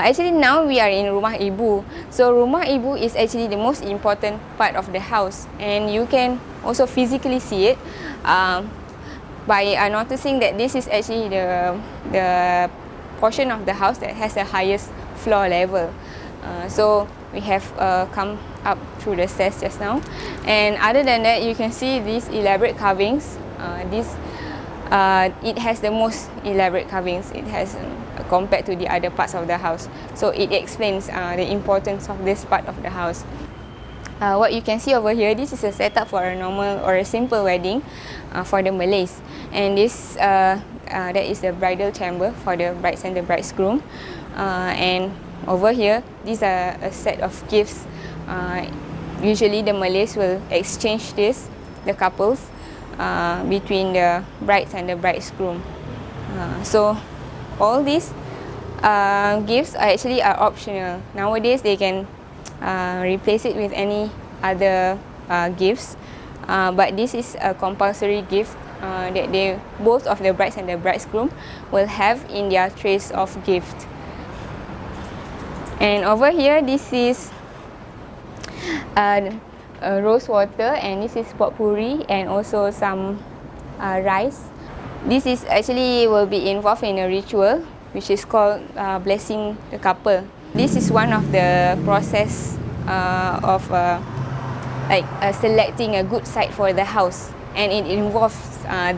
Actually, now we are in Rumah Ibu. So Rumah Ibu is actually the most important part of the house, and you can also physically see it by noticing that this is actually the portion of the house that has the highest floor level. So we have come up through the stairs just now, and other than that, you can see these elaborate carvings. It has the most elaborate carvings it has compared to the other parts of the house. So it explains the importance of this part of the house. What you can see over here, this is a setup for a normal or a simple wedding for the Malays. And this that is the bridal chamber for the brides and the bridegroom. And over here, these are a set of gifts. Usually the Malays will exchange this, the couples, between the brides and the bridegroom. So all these gifts are optional. Nowadays they can replace it with any other gifts, but this is a compulsory gift that both of the brides and the bridegroom will have in their trays of gift. And over here, this is rose water, and this is potpourri and also some rice. This is actually will be involved in a ritual which is called blessing the couple. This is one of the process of selecting a good site for the house, and it involves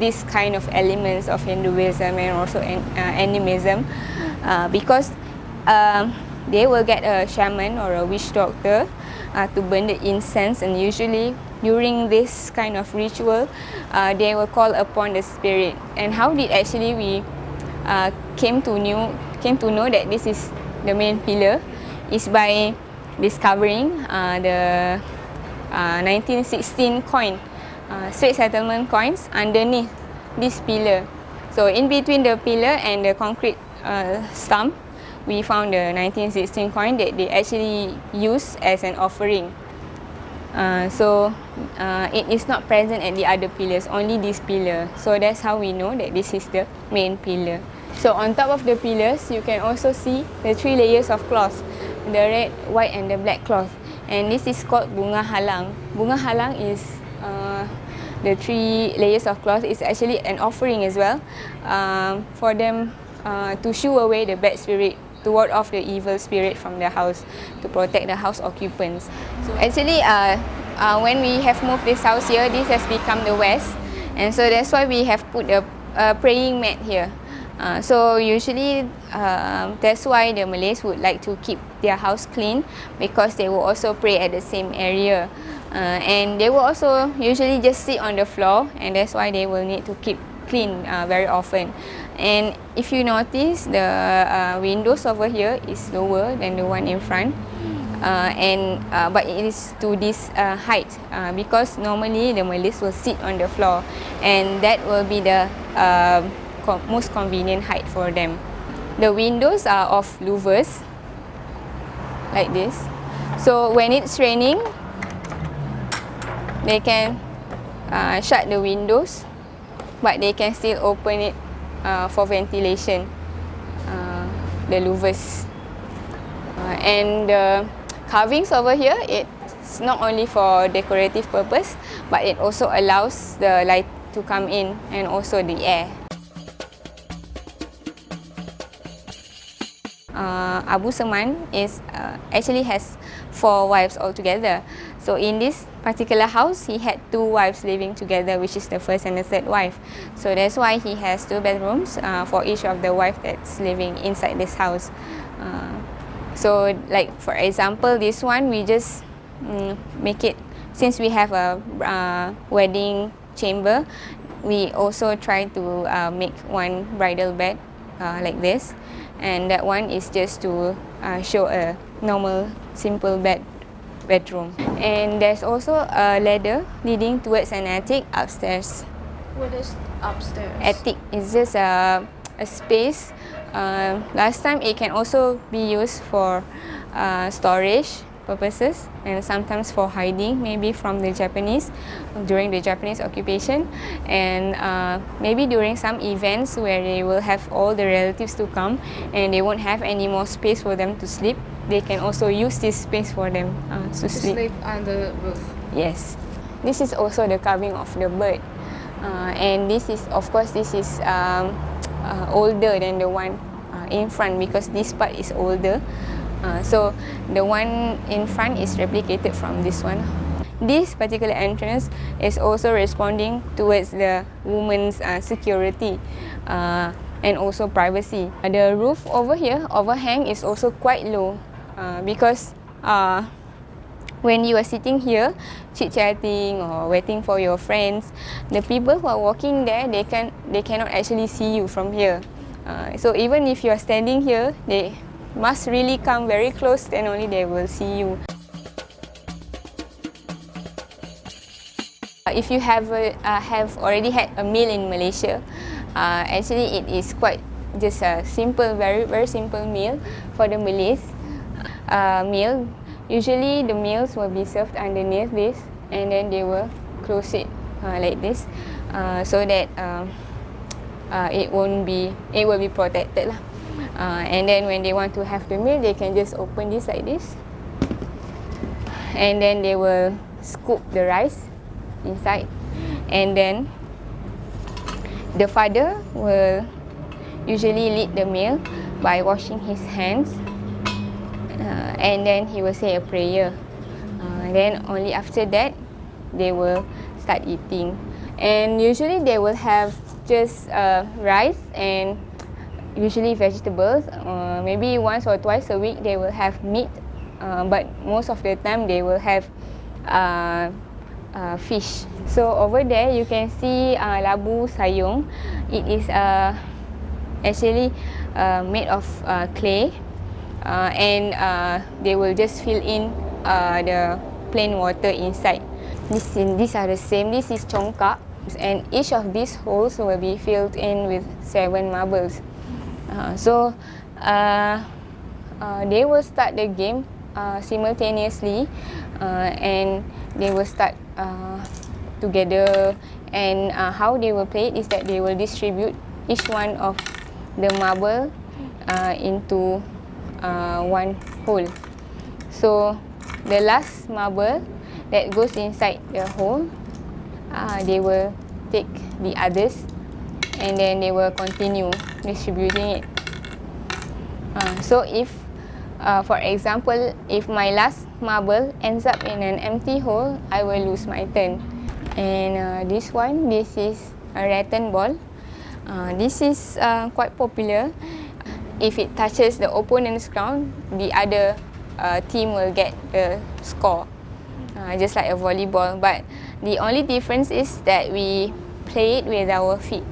this kind of elements of Hinduism and also animism, because they will get a shaman or a witch doctor to burn the incense, and usually during this kind of ritual they will call upon the spirit. And how did actually we came to know that this is the main pillar is by discovering the 1916 coin, straight settlement coins underneath this pillar. So in between the pillar and the concrete stump, we found the 1916 coin that they actually use as an offering. So it is not present at the other pillars, only this pillar. So that's how we know that this is the main pillar. So on top of the pillars, you can also see the 3 layers of cloth, the red, white and the black cloth. And this is called bunga halang. Bunga halang is the 3 layers of cloth is actually an offering as well, for them to shoo away the bad spirit, to ward off the evil spirit from the house, to protect the house occupants. So actually, when we have moved this house here, this has become the west, and so that's why we have put a praying mat here. So usually that's why the Malays would like to keep their house clean, because they will also pray at the same area, and they will also usually just sit on the floor, and that's why they will need to keep clean very often. And if you notice, the windows over here is lower than the one in front, but it is to this height, because normally the Malays will sit on the floor, and that will be the most convenient height for them. The windows are of louvers like this, so when it's raining they can shut the windows, but they can still open it for ventilation, the louvers. And the carvings over here, it's not only for decorative purpose, but it also allows the light to come in and also the air. Abu Seman actually has 4 wives altogether. So in this particular house, he had 2 wives living together, which is the first and the third wife. So that's why he has 2 bedrooms for each of the wife that's living inside this house. So like for example, this one we just make it, since we have a wedding chamber, we also try to make one bridal bed like this, and that one is just to show a normal simple bedroom. And there's also a ladder leading towards an attic upstairs. What is upstairs? Attic is just a space. Last time it can also be used for storage, purposes, and sometimes for hiding, maybe from the Japanese during the Japanese occupation, and maybe during some events where they will have all the relatives to come and they won't have any more space for them to sleep. They can also use this space for them to sleep. Sleep on the roof. Yes. This is also the carving of the bird, and this is, of course, this is older than the one in front, because this part is older. So the one in front is replicated from this one. This particular entrance is also responding towards the woman's security and also privacy. The roof over here, overhang, is also quite low because when you are sitting here chit-chatting or waiting for your friends, the people who are walking there, they cannot actually see you from here. So even if you are standing here, they must really come very close, then only they will see you. If you have already had a meal in Malaysia, actually it is quite just a simple, very simple meal for the Malays. Meal, usually the meals will be served underneath this, and then they will close it like this, so that it will be protected lah. And then when they want to have the meal, they can just open this like this, and then they will scoop the rice inside, and then the father will usually lead the meal by washing his hands, and then he will say a prayer. Then only after that they will start eating, and usually they will have just rice and usually vegetables. Maybe once or twice a week they will have meat, but most of the time they will have fish. So over there you can see labu sayung. It is actually made of clay, and they will just fill in the plain water inside. These are the same. This is congkak, and each of these holes will be filled in with 7 marbles. So they will start the game simultaneously, and they will start together. And how they will play it is that they will distribute each one of the marble into one hole. So the last marble that goes inside the hole, they will take the others, and then they will continue distributing it. So if, for example, if my last marble ends up in an empty hole, I will lose my turn. And this one, this is a rattan ball. This is quite popular. If it touches the opponent's ground, the other team will get the score, just like a volleyball. But the only difference is that we play it with our feet.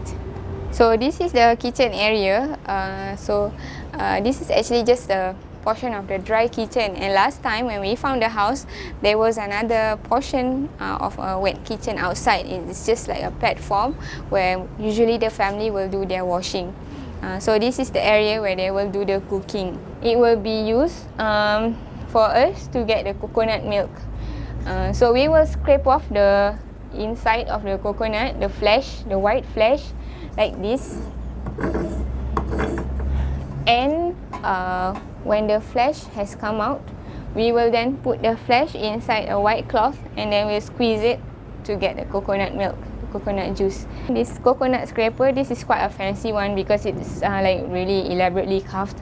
So this is the kitchen area. This is actually just a portion of the dry kitchen, and last time when we found the house, there was another portion of a wet kitchen outside. It's just like a platform where usually the family will do their washing. So this is the area where they will do the cooking. It will be used for us to get the coconut milk. So we will scrape off the inside of the coconut, the flesh, the white flesh, like this. And when the flesh has come out, we will then put the flesh inside a white cloth, and then we'll squeeze it to get the coconut milk, the coconut juice. This coconut scraper, this is quite a fancy one because it's like really elaborately carved.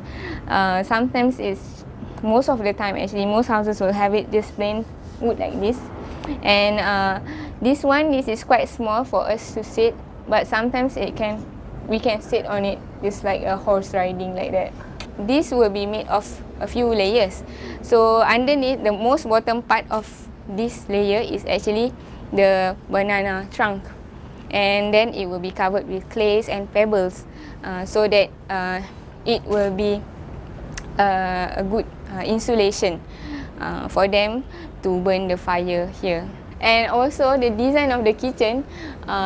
Sometimes it's, most of the time actually, most houses will have it just plain wood like this. And this one, this is quite small for us to sit, but sometimes we can sit on it just like a horse riding like that. This will be made of a few layers. So underneath, the most bottom part of this layer is actually the banana trunk, and then it will be covered with clays and pebbles, so that it will be a good insulation for them to burn the fire here. And also the design of the kitchen,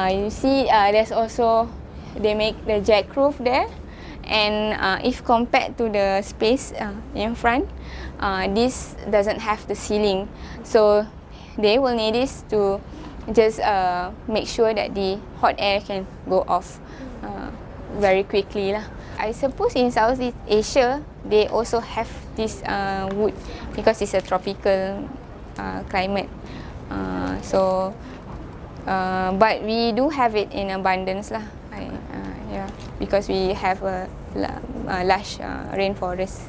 you see there's also, they make the jack roof there, And if compared to the space in front, this doesn't have the ceiling, so they will need this to just make sure that the hot air can go off very quickly lah. I suppose in Southeast Asia they also have this wood because it's a tropical climate. But we do have it in abundance lah. Yeah, because we have a lush rainforest.